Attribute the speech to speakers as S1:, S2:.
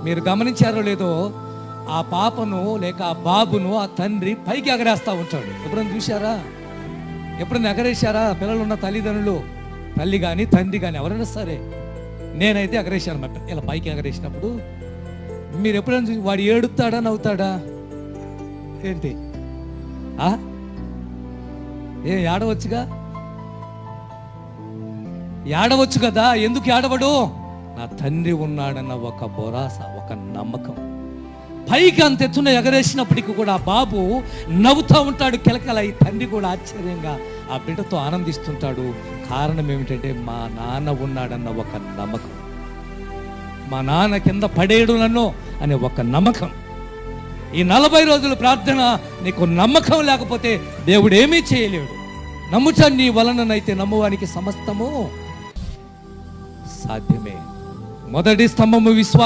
S1: మీరు గమనించారో లేదో, ఆ పాపను లేక ఆ బాబును ఆ తండ్రి పైకి ఎగరేస్తూ ఉంటాడు. ఎప్పుడైనా చూశారా? ఎప్పుడైనా ఎగరేశారా? పిల్లలున్న తల్లిదండ్రులు, తల్లి కానీ తండ్రి కానీ ఎవరైనా సరే, నేనైతే ఎగరేశాను అన్నమాట. ఇలా పైకి ఎగరేసినప్పుడు మీరు ఎప్పుడైనా చూసి వాడు ఏడుస్తాడా నవ్వుతాడా? ఏంటి ఏడవచ్చుగా, ఏడవచ్చు కదా. ఎందుకు ఏడవడు? నా తండ్రి ఉన్నాడన్న ఒక భరోసా, ఒక నమ్మకం. పైకి అంత ఎత్తున ఎగరేసినప్పటికీ కూడా బాబు నవ్వుతూ ఉంటాడు కిలకల. ఈ తండ్రి కూడా ఆశ్చర్యంగా ఆ బిడ్డతో ఆనందిస్తుంటాడు. కారణం ఏమిటంటే మా నాన్న ఉన్నాడన్న ఒక నమ్మకం, మా నాన్న కింద పడేయడు నన్ను అనే ఒక నమ్మకం. ఈ 40 రోజుల ప్రార్థన నీకు నమ్మకం లేకపోతే దేవుడు ఏమీ చేయలేడు. నమ్ముట నీ వలననైతే నమ్మువానికి సమస్తము సాధ్యమే. మొదటి స్తంభము విశ్వాసం.